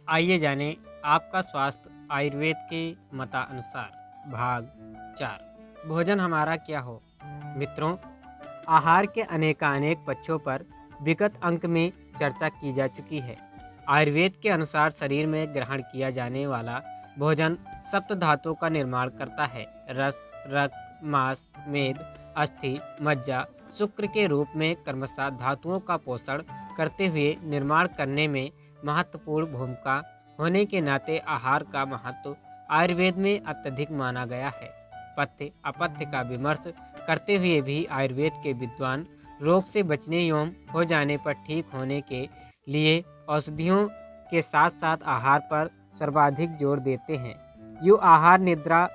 आइए जानें आपका स्वास्थ्य आयुर्वेद के मतानुसार। भाग 4। भोजन हमारा क्या हो। मित्रों, आहार के अनेकानेक पक्षों पर विगत अंक में चर्चा की जा चुकी है। आयुर्वेद के अनुसार शरीर में ग्रहण किया जाने वाला भोजन सप्त धातुओं का निर्माण करता है। रस, रक्त, मांस, मेद, अस्थि, मज्जा, शुक्र के रूप में क्रमशः धातुओं का पोषण करते हुए निर्माण करने में महत्वपूर्ण भूमिका होने के नाते आहार का महत्व आयुर्वेद में अत्यधिक माना गया है। पथ्य अपथ्य का विमर्श करते हुए भी आयुर्वेद के विद्वान रोग से बचने एवं हो जाने पर ठीक होने के लिए औषधियों के साथ साथ आहार पर सर्वाधिक जोर देते हैं। यो आहार, निद्रा,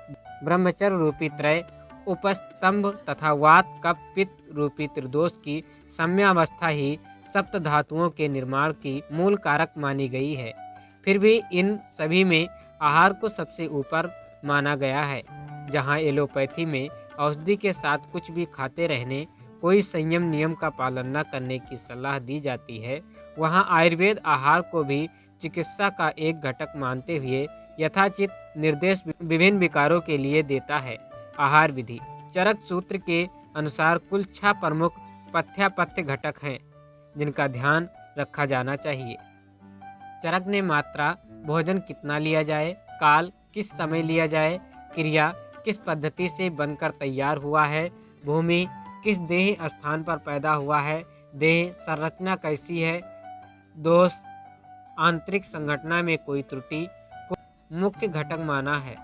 ब्रह्मचर्य रूपी त्रय, उपस्तंभ तथा वात कफ पित्त रूपी त्रिदोष की साम्यावस्था ही सप्त धातुओं के निर्माण की मूल कारक मानी गई है। फिर भी इन सभी में आहार को सबसे ऊपर माना गया है। जहाँ एलोपैथी में औषधि के साथ कुछ भी खाते रहने, कोई संयम नियम का पालन न करने की सलाह दी जाती है, वहाँ आयुर्वेद आहार को भी चिकित्सा का एक घटक मानते हुए यथाचित निर्देश विभिन्न विकारों के लिए देता है। आहार विधि। चरक सूत्र के अनुसार कुल 6 प्रमुख पथ्यापथ्य घटक हैं जिनका ध्यान रखा जाना चाहिए। चरक ने मात्रा, भोजन कितना लिया जाए, काल, किस समय लिया जाए, क्रिया, किस पद्धति से बनकर तैयार हुआ है, भूमि, किस देह स्थान पर पैदा हुआ है, देह संरचना कैसी है, दोष, आंतरिक संगठना में कोई त्रुटि को मुख्य घटक माना है।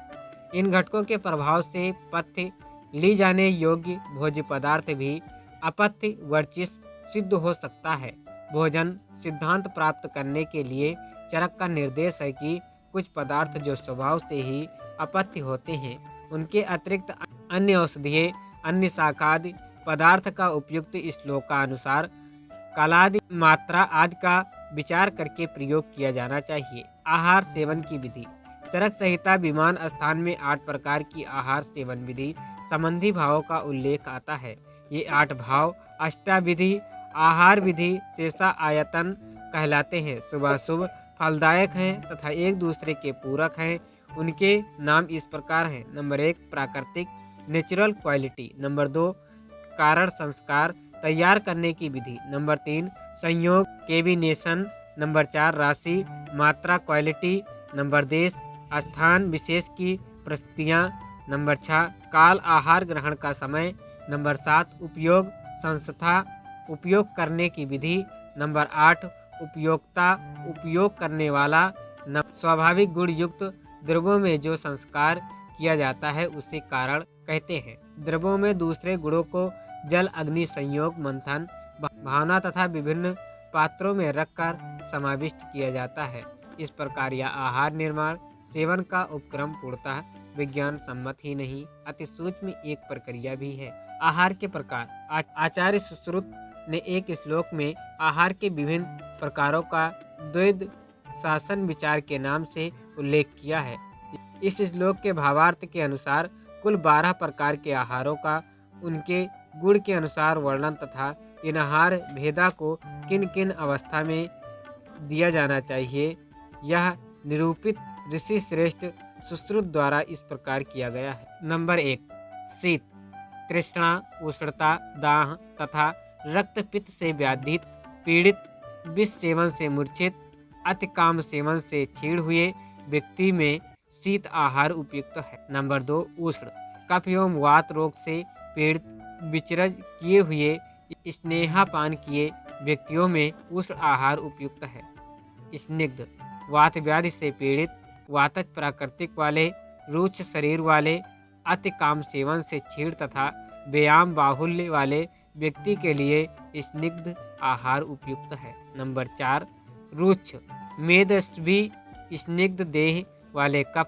इन घटकों के प्रभाव से पथ्य ली जाने योग्य भोज्य पदार्थ भी अपथ्य वर्चिस सिद्ध हो सकता है। भोजन सिद्धांत प्राप्त करने के लिए चरक का निर्देश है कि कुछ पदार्थ जो स्वभाव से ही अपथ्य होते हैं, उनके अतिरिक्त अन्य औषधीय, अन्य शाकादि पदार्थ का उपयुक्त श्लोकानुसार कालादि, मात्रा आदि का विचार करके प्रयोग किया जाना चाहिए। आहार सेवन की विधि। चरक संहिता विमान स्थान में 8 प्रकार की आहार सेवन विधि संबंधी भावों का उल्लेख आता है। ये 8 भाव अष्टाविधि आहार विधि शेषा आयतन कहलाते हैं। शुभाशुभ फलदायक हैं तथा एक दूसरे के पूरक हैं। उनके नाम इस प्रकार हैं। नंबर 1 प्राकृतिक, नेचुरल क्वालिटी। नंबर 2 कारण संस्कार, तैयार करने की विधि। नंबर 3 संयोग, केविनेशन। नंबर 4 राशि, मात्रा, क्वालिटी। नंबर देश, स्थान विशेष की प्रस्तुतियाँ। नंबर 6 काल, आहार ग्रहण का समय। नंबर 7 उपयोग, संस्था, उपयोग करने की विधि। नंबर 8 उपयोक्ता, उपयोग करने वाला। स्वाभाविक गुण युक्त द्रव्यों में जो संस्कार किया जाता है उसे कारण कहते हैं। द्रव्यों में दूसरे गुणों को जल, अग्नि, संयोग, मंथन, भावना तथा विभिन्न पात्रों में रखकर समाविष्ट किया जाता है। इस प्रकार यह आहार निर्माण सेवन का उपक्रम पूर्णतः विज्ञान सम्मत ही नहीं, अति सूक्ष्म एक प्रक्रिया भी है। आहार के प्रकार। आचार्य सुश्रुत ने एक श्लोक में आहार के विभिन्न प्रकारों का द्वैध शासन विचार के नाम से उल्लेख किया है। इस श्लोक के भावार्थ के अनुसार कुल 12 प्रकार के आहारों का उनके गुण के अनुसार वर्णन तथा इन आहार भेदा को किन किन अवस्था में दिया जाना चाहिए, यह निरूपित ऋषि श्रेष्ठ सुश्रुत द्वारा इस प्रकार किया गया है। नंबर 1 शीत, तृष्णा, उष्णता, दाह तथा रक्त पित्त से व्याधित, पीड़ित, विष सेवन से मूर्छित, अति काम सेवन से छीड़ हुए व्यक्ति में शीत आहार उपयुक्त है। नंबर 2 उष्ण, कफ एवं वात रोग से पीड़ित, विचरज किए हुए, स्नेहापान किए व्यक्तियों में उष्ण आहार उपयुक्त है। स्निग्ध, वात व्याधि से पीड़ित, वातज प्राकृतिक वाले, रुक्ष शरीर वाले, अति काम सेवन से छीड़ तथा व्यायाम बाहुल्य वाले व्यक्ति के लिए स्निग्ध आहार उपयुक्त है। नंबर 4 रुक्ष, मेदस्वी, स्निग्ध देह वाले, कफ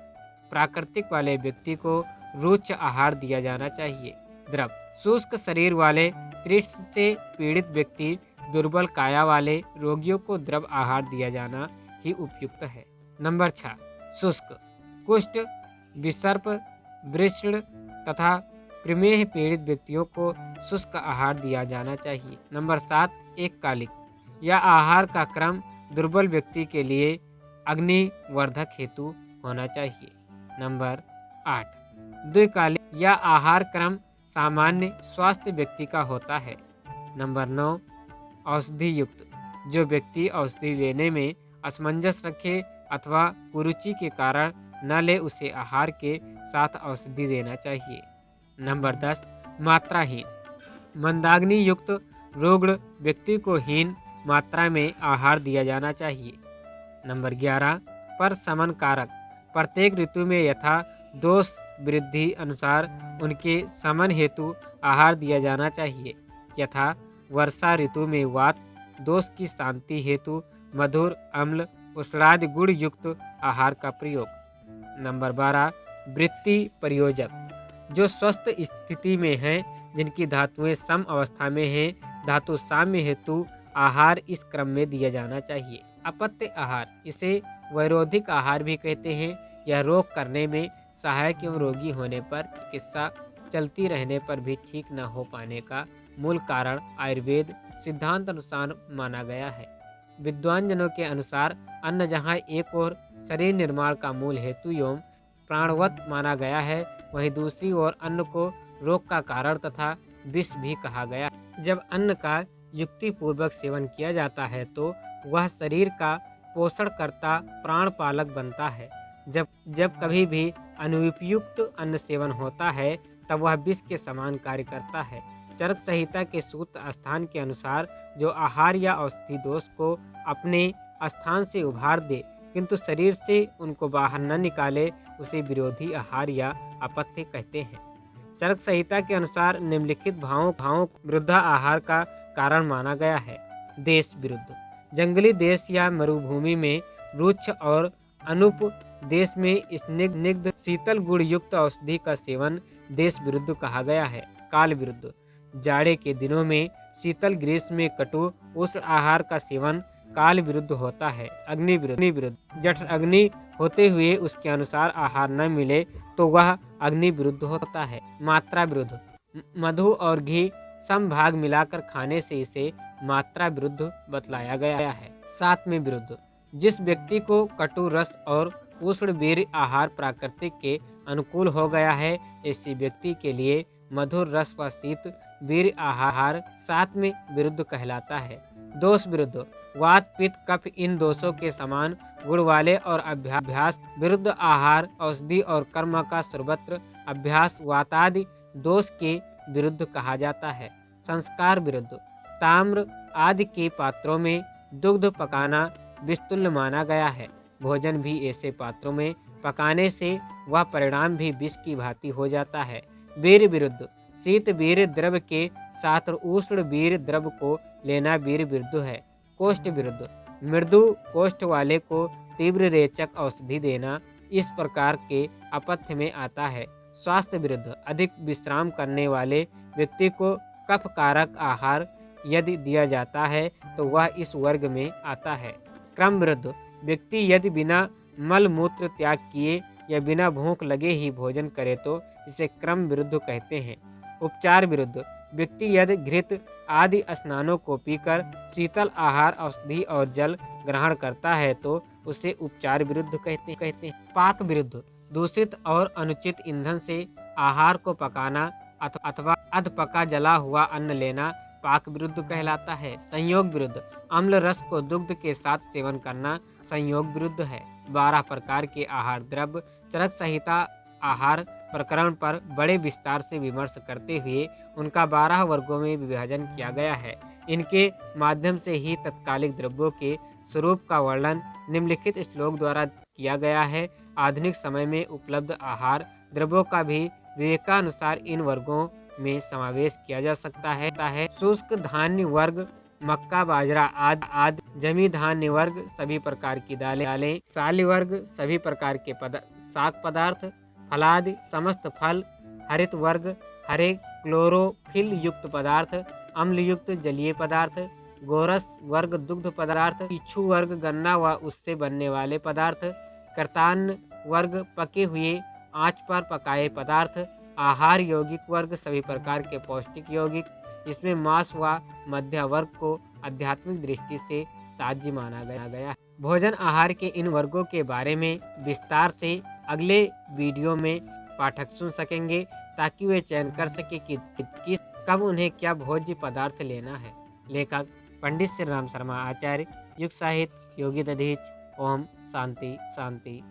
प्राकृतिक वाले व्यक्ति को रुक्ष आहार दिया जाना चाहिए। द्रव, शुष्क शरीर वाले, तृष्ण से पीड़ित व्यक्ति, दुर्बल काया वाले रोगियों को द्रव आहार दिया जाना ही उपयुक्त है। नंबर 6 शुष्क, कुष्ठ, विसर्प, वृषण तथा प्रमेह पीड़ित व्यक्तियों को शुष्क आहार दिया जाना चाहिए। नंबर 7 एक कालिक, यह आहार का क्रम दुर्बल व्यक्ति के लिए अग्निवर्धक हेतु होना चाहिए। नंबर 8, द्विकालिक या आहार क्रम सामान्य स्वास्थ्य व्यक्ति का होता है। नंबर 9, औषधि युक्त, जो व्यक्ति औषधि लेने में असमंजस रखे अथवा कुरुचि के कारण न ले उसे आहार के साथ औषधि देना चाहिए। नंबर 10, मात्राहीन, मंदाग्नि युक्त रोग व्यक्ति को हीन मात्रा में आहार दिया जाना चाहिए। नंबर 11, पर समन कारक, प्रत्येक ऋतु में यथा दोष वृद्धि अनुसार उनके समन हेतु आहार दिया जाना चाहिए। यथा वर्षा ऋतु में वात दोष की शांति हेतु मधुर अम्ल उष्णादि गुण युक्त आहार का प्रयोग। नंबर 12, वृत्ति प्रयोजक, जो स्वस्थ स्थिति में हैं, जिनकी धातुएं सम अवस्था में हैं, धातु साम्य हेतु आहार इस क्रम में दिया जाना चाहिए। अपत्य आहार, इसे वैरोधिक आहार भी कहते हैं। यह रोग करने में सहायक एवं रोगी होने पर चिकित्सा चलती रहने पर भी ठीक न हो पाने का मूल कारण आयुर्वेद सिद्धांत अनुसार माना गया है। विद्वान जनों के अनुसार अन्न जहाँ एक ओर शरीर निर्माण का मूल हेतु एवं प्राणवत माना गया है, वहीं दूसरी ओर अन्न को रोग का कारण तथा विष भी कहा गया। जब अन्न का युक्तिपूर्वक सेवन किया जाता है तो वह शरीर का पोषण करता प्राण पालक बनता है। जब कभी भी अनुपयुक्त अन्न सेवन होता है तब वह विष के समान कार्य करता है। चरक संहिता के सूत्र स्थान के अनुसार जो आहार या औषधि दोष को अपने स्थान से उभार दे किंतु शरीर से उनको बाहर न निकाले, उसे विरोधी आहार या अपत्य कहते हैं। चरक संहिता के अनुसार निम्नलिखित भावों विरुद्ध आहार का कारण माना गया है। देश विरुद्ध, जंगली देश या मरुभूमि में रुक्ष और अनुप देश में स्निग्ध शीतल गुण युक्त औषधि का सेवन देश विरुद्ध कहा गया है। काल विरुद्ध, जाड़े के दिनों में शीतल ग्रीष्म में कटु उष्ण आहार का सेवन काल विरुद्ध होता है। अग्नि विरुद्ध, जठ अग्नि होते हुए उसके अनुसार आहार न मिले तो वह अग्नि विरुद्ध होता है। मात्रा विरुद्ध, मधु और घी समभाग मिलाकर खाने से इसे मात्रा विरुद्ध बतलाया गया है। सात्म्य विरुद्ध, जिस व्यक्ति को कटु रस और उष्ण वीर्य आहार प्राकृतिक के अनुकूल हो गया है, ऐसे व्यक्ति के लिए मधुर रस व शीत वीर्य आहार सात्म्य विरुद्ध कहलाता है। दोष विरुद्ध, वात पित्त कफ इन दोषों के समान गुण वाले और अभ्यास विरुद्ध आहार औषधि और कर्म का सर्वत्र अभ्यास वातादि दोष के विरुद्ध कहा जाता है। संस्कार विरुद्ध, ताम्र आदि के पात्रों में दुग्ध पकाना विस्तुल्य माना गया है। भोजन भी ऐसे पात्रों में पकाने से वह परिणाम भी विष की भांति हो जाता है। वीर्य विरुद्ध, शीत वीर्य द्रव के साथ उष्ण वीर्य द्रव को लेना वीर्य विरुद्ध है। कोष्ठ विरुद्ध, मृदु कोष्ठ वाले को तीव्र रेचक औषधि देना इस प्रकार के अपथ्य में आता है। स्वास्थ्य विरुद्ध, अधिक विश्राम करने वाले व्यक्ति को कफ कारक आहार यदि दिया जाता है तो वह इस वर्ग में आता है। क्रम विरुद्ध, व्यक्ति यदि बिना मल मूत्र त्याग किए या बिना भूख लगे ही भोजन करे तो इसे क्रम विरुद्ध कहते हैं। उपचार विरुद्ध, व्यक्ति यदि घृत आदि स्नानों को पीकर शीतल आहार औषधि और जल ग्रहण करता है तो उसे उपचार विरुद्ध कहते हैं। पाक विरुद्ध, दूषित और अनुचित ईंधन से आहार को पकाना अथवा अधपका जला हुआ अन्न लेना पाक विरुद्ध कहलाता है। संयोग विरुद्ध, अम्ल रस को दुग्ध के साथ सेवन करना संयोग विरुद्ध है। 12 प्रकार के आहार द्रव्य चरक संहिता आहार प्रकरण पर बड़े विस्तार से विमर्श करते हुए उनका 12 वर्गों में विभाजन किया गया है। इनके माध्यम से ही तत्कालिक द्रव्यों के स्वरूप का वर्णन निम्नलिखित श्लोक द्वारा किया गया है। आधुनिक समय में उपलब्ध आहार द्रव्यों का भी विवेकानुसार इन वर्गों में समावेश किया जा सकता है। शुष्क धान्य वर्ग मक्का बाजरा आदि, जमी धान्य वर्ग सभी प्रकार की दालें, साली वर्ग सभी प्रकार के शाक पदार्थ, फलादि समस्त फल, हरित वर्ग हरे क्लोरोफिल युक्त पदार्थ, अम्ल युक्त जलीय पदार्थ, गोरस वर्ग दुग्ध पदार्थ, इच्छू वर्ग गन्ना व उससे बनने वाले पदार्थ, कर्तान वर्ग पके हुए आंच पर पकाए पदार्थ, आहार यौगिक वर्ग सभी प्रकार के पौष्टिक यौगिक, इसमें मांस व मध्य वर्ग को आध्यात्मिक दृष्टि से ताज्य माना गया है। भोजन आहार के इन वर्गों के बारे में विस्तार से अगले वीडियो में पाठक सुन सकेंगे, ताकि वे चयन कर सके कि कब उन्हें क्या भोज्य पदार्थ लेना है। लेखक पंडित श्री राम शर्मा आचार्य, युग साहित्य, योगी दधीच। ओम शांति शांति।